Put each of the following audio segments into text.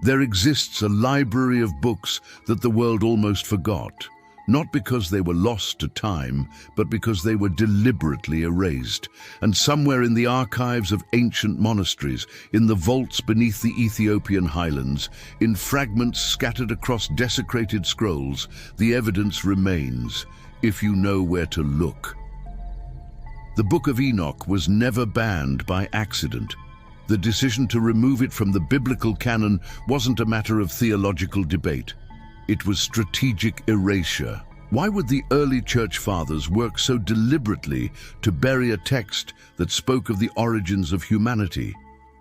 There exists a library of books that the world almost forgot, not because they were lost to time, but because they were deliberately erased. And somewhere in the archives of ancient monasteries, in the vaults beneath the Ethiopian highlands, in fragments scattered across desecrated scrolls, the evidence remains, if you know where to look. The Book of Enoch was never banned by accident. The decision to remove it from the biblical canon wasn't a matter of theological debate. It was strategic erasure. Why would the early church fathers work so deliberately to bury a text that spoke of the origins of humanity?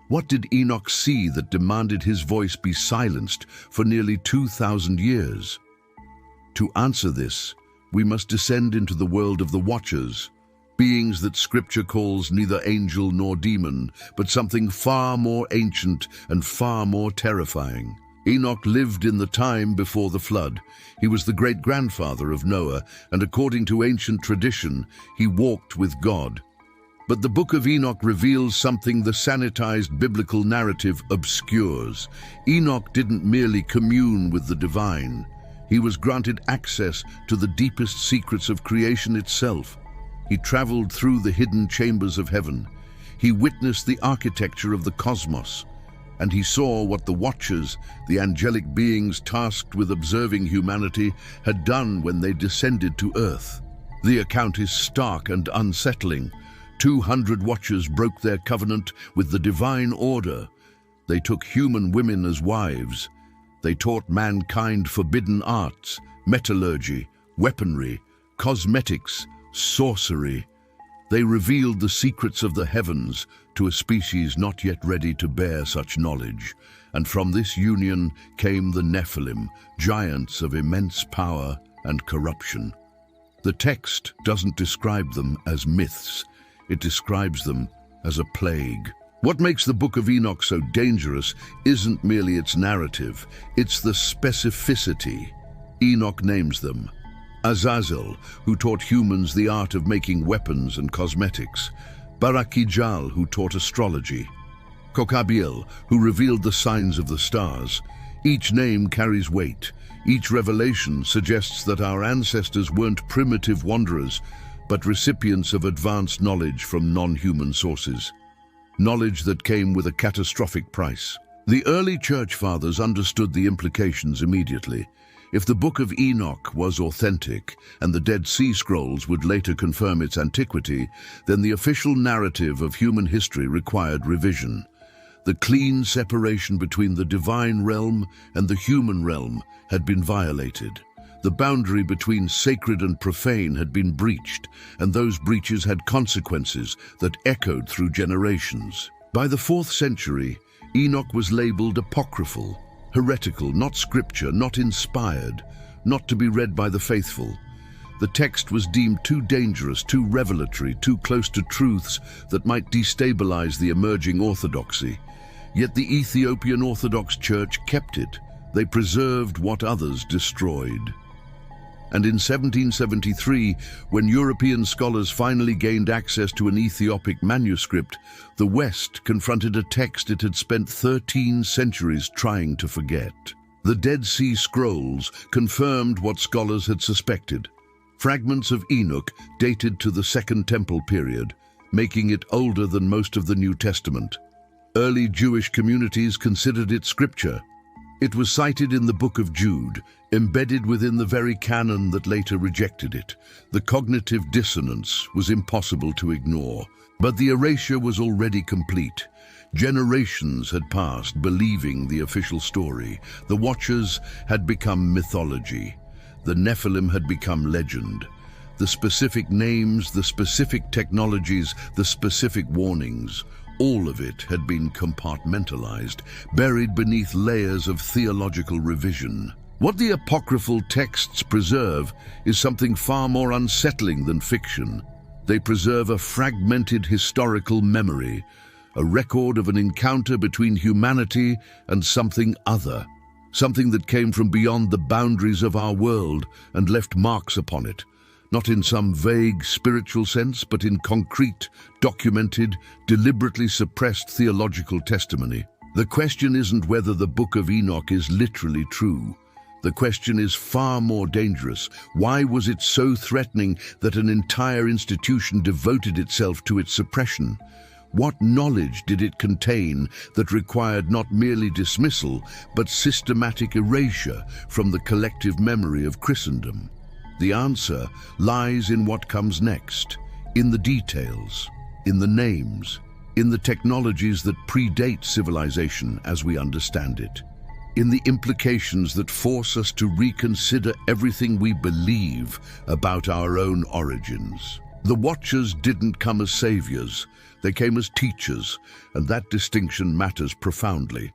What did Enoch see that demanded his voice be silenced for nearly 2,000 years? To answer this, we must descend into the world of the Watchers, beings that Scripture calls neither angel nor demon, but something far more ancient and far more terrifying. Enoch lived in the time before the flood. He was the great-grandfather of Noah, and according to ancient tradition, he walked with God. But the Book of Enoch reveals something the sanitized biblical narrative obscures. Enoch didn't merely commune with the divine. He was granted access to the deepest secrets of creation itself. He traveled through the hidden chambers of heaven. He witnessed the architecture of the cosmos, and he saw what the Watchers, the angelic beings tasked with observing humanity, had done when they descended to earth. The account is stark and unsettling. 200 Watchers broke their covenant with the divine order. They took human women as wives. They taught mankind forbidden arts, metallurgy, weaponry, cosmetics, sorcery. They revealed the secrets of the heavens to a species not yet ready to bear such knowledge. And from this union came the Nephilim, giants of immense power and corruption. The text doesn't describe them as myths. It describes them as a plague. What makes the Book of Enoch so dangerous isn't merely its narrative, it's the specificity. Enoch names them. Azazel, who taught humans the art of making weapons and cosmetics. Barakijal, who taught astrology. Kokabiel, who revealed the signs of the stars. Each name carries weight. Each revelation suggests that our ancestors weren't primitive wanderers, but recipients of advanced knowledge from non-human sources. Knowledge that came with a catastrophic price. The early church fathers understood the implications immediately. If the Book of Enoch was authentic, and the Dead Sea Scrolls would later confirm its antiquity, then the official narrative of human history required revision. The clean separation between the divine realm and the human realm had been violated. The boundary between sacred and profane had been breached, and those breaches had consequences that echoed through generations. By the 4th century, Enoch was labeled apocryphal, heretical, not scripture, not inspired, not to be read by the faithful. The text was deemed too dangerous, too revelatory, too close to truths that might destabilize the emerging orthodoxy. Yet the Ethiopian Orthodox Church kept it. They preserved what others destroyed. And in 1773, when European scholars finally gained access to an Ethiopic manuscript, the West confronted a text it had spent 13 centuries trying to forget. The Dead Sea Scrolls confirmed what scholars had suspected. Fragments of Enoch dated to the Second Temple period, making it older than most of the New Testament. Early Jewish communities considered it scripture. It was cited in the Book of Jude, embedded within the very canon that later rejected it. The cognitive dissonance was impossible to ignore, but the erasure was already complete. Generations had passed believing the official story. The Watchers had become mythology. The Nephilim had become legend. The specific names, the specific technologies, the specific warnings, all of it had been compartmentalized, buried beneath layers of theological revision. What the apocryphal texts preserve is something far more unsettling than fiction. They preserve a fragmented historical memory, a record of an encounter between humanity and something other, something that came from beyond the boundaries of our world and left marks upon it, not in some vague spiritual sense, but in concrete, documented, deliberately suppressed theological testimony. The question isn't whether the Book of Enoch is literally true. The question is far more dangerous. Why was it so threatening that an entire institution devoted itself to its suppression? What knowledge did it contain that required not merely dismissal, but systematic erasure from the collective memory of Christendom? The answer lies in what comes next, in the details, in the names, in the technologies that predate civilization as we understand it, in the implications that force us to reconsider everything we believe about our own origins. The Watchers didn't come as saviors, they came as teachers, and that distinction matters profoundly.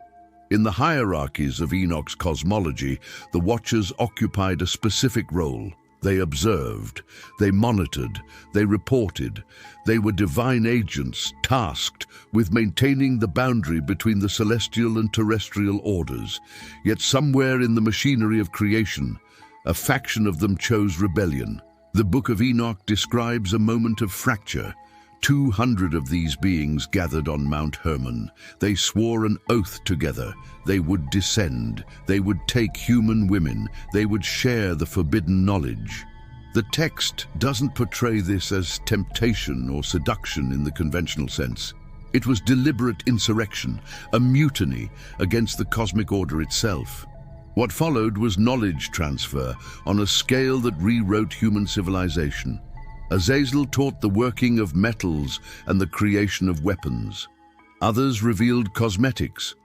In the hierarchies of Enoch's cosmology, the Watchers occupied a specific role. They observed, they monitored, they reported. They were divine agents tasked with maintaining the boundary between the celestial and terrestrial orders. Yet somewhere in the machinery of creation, a faction of them chose rebellion. The Book of Enoch describes a moment of fracture. 200 of these beings gathered on Mount Hermon. They swore an oath together. They would descend. They would take human women. They would share the forbidden knowledge. The text doesn't portray this as temptation or seduction in the conventional sense. It was deliberate insurrection, a mutiny against the cosmic order itself. What followed was knowledge transfer on a scale that rewrote human civilization. Azazel taught the working of metals and the creation of weapons. Others revealed cosmetics,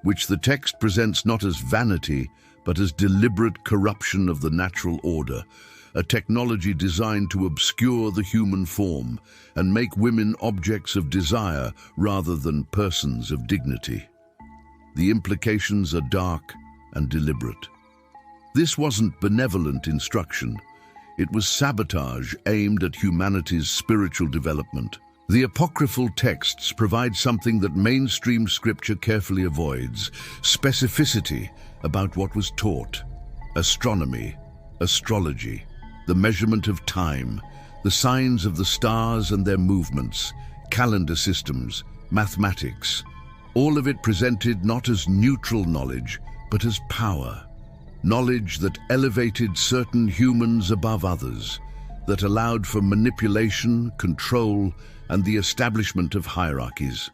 which the text presents not as vanity, but as deliberate corruption of the natural order, a technology designed to obscure the human form and make women objects of desire rather than persons of dignity. The implications are dark and deliberate. This wasn't benevolent instruction. It was sabotage aimed at humanity's spiritual development. The apocryphal texts provide something that mainstream scripture carefully avoids: specificity about what was taught. Astronomy, astrology, the measurement of time, the signs of the stars and their movements, calendar systems, mathematics. All of it presented not as neutral knowledge, but as power. Knowledge that elevated certain humans above others, that allowed for manipulation, control, and the establishment of hierarchies.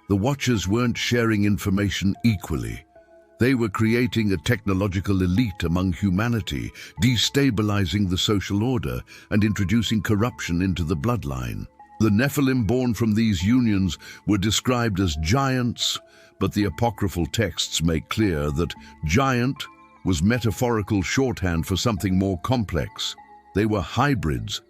The Watchers weren't sharing information equally. They were creating a technological elite among humanity, destabilizing the social order and introducing corruption into the bloodline. The Nephilim born from these unions were described as giants, but the apocryphal texts make clear that giant was metaphorical shorthand for something more complex. They were hybrids,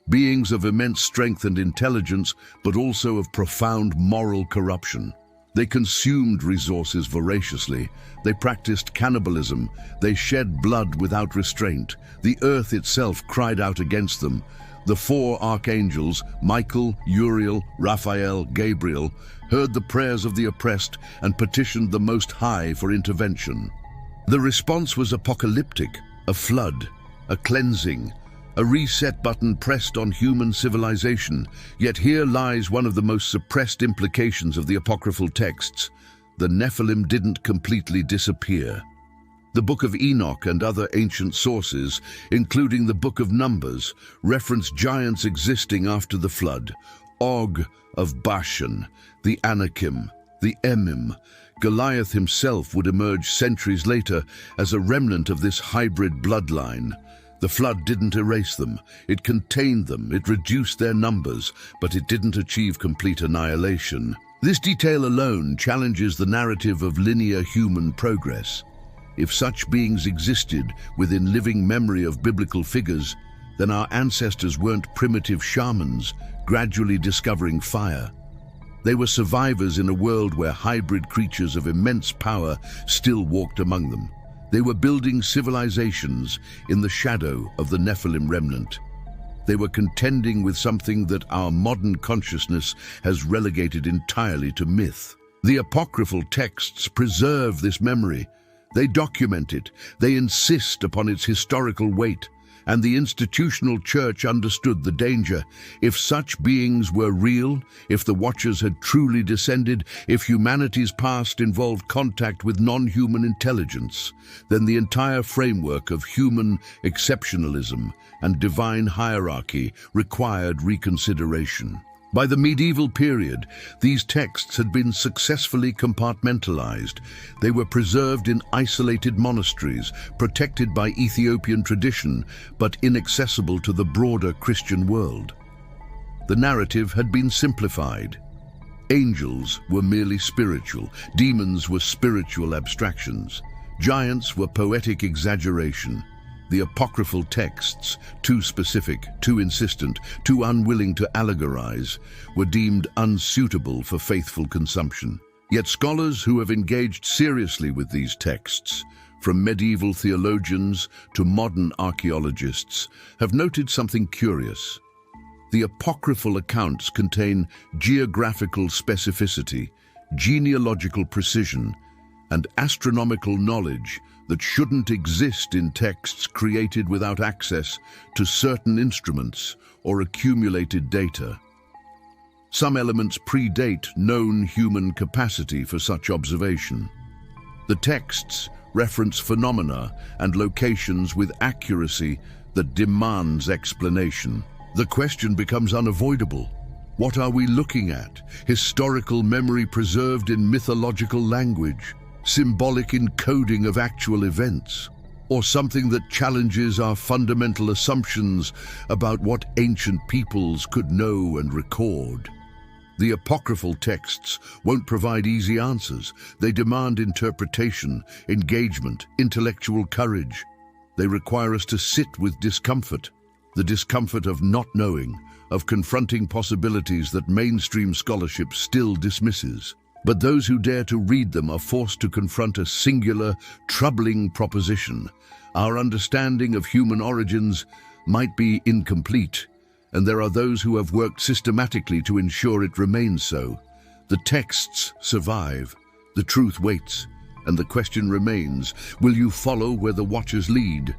beings of immense strength and intelligence, but also of profound moral corruption. They consumed resources voraciously. They practiced cannibalism. They shed blood without restraint. The earth itself cried out against them. The four archangels, Michael, Uriel, Raphael, Gabriel, heard the prayers of the oppressed and petitioned the Most High for intervention. The response was apocalyptic: a flood, a cleansing, a reset button pressed on human civilization. Yet here lies one of the most suppressed implications of the apocryphal texts. The Nephilim didn't completely disappear. The Book of Enoch and other ancient sources, including the Book of Numbers, reference giants existing after the flood: Og of Bashan, the Anakim, the Emim. Goliath himself would emerge centuries later as a remnant of this hybrid bloodline. The flood didn't erase them. It contained them, it reduced their numbers, but it didn't achieve complete annihilation. This detail alone challenges the narrative of linear human progress. If such beings existed within living memory of biblical figures, then our ancestors weren't primitive shamans gradually discovering fire. They were survivors in a world where hybrid creatures of immense power still walked among them. They were building civilizations in the shadow of the Nephilim remnant. They were contending with something that our modern consciousness has relegated entirely to myth. The apocryphal texts preserve this memory. They document it. They insist upon its historical weight. and the institutional church understood the danger. If such beings were real, if the Watchers had truly descended, if humanity's past involved contact with non-human intelligence, then the entire framework of human exceptionalism and divine hierarchy required reconsideration. By the medieval period, these texts had been successfully compartmentalized. They were preserved in isolated monasteries, protected by Ethiopian tradition, but inaccessible to the broader Christian world. The narrative had been simplified. Angels were merely spiritual, demons were spiritual abstractions, giants were poetic exaggeration. The apocryphal texts, too specific, too insistent, too unwilling to allegorize, were deemed unsuitable for faithful consumption. Yet scholars who have engaged seriously with these texts, from medieval theologians to modern archaeologists, have noted something curious. The apocryphal accounts contain geographical specificity, genealogical precision, and astronomical knowledge that shouldn't exist in texts created without access to certain instruments or accumulated data. Some elements predate known human capacity for such observation. The texts reference phenomena and locations with accuracy that demands explanation. The question becomes unavoidable. What are we looking at? Historical memory preserved in mythological language? Symbolic encoding of actual events, or something that challenges our fundamental assumptions about what ancient peoples could know and record? The apocryphal texts won't provide easy answers. They demand interpretation, engagement, intellectual courage. They require us to sit with discomfort, the discomfort of not knowing, of confronting possibilities that mainstream scholarship still dismisses. But those who dare to read them are forced to confront a singular, troubling proposition. Our understanding of human origins might be incomplete, and there are those who have worked systematically to ensure it remains so. The texts survive, the truth waits, and the question remains, will you follow where the Watchers lead?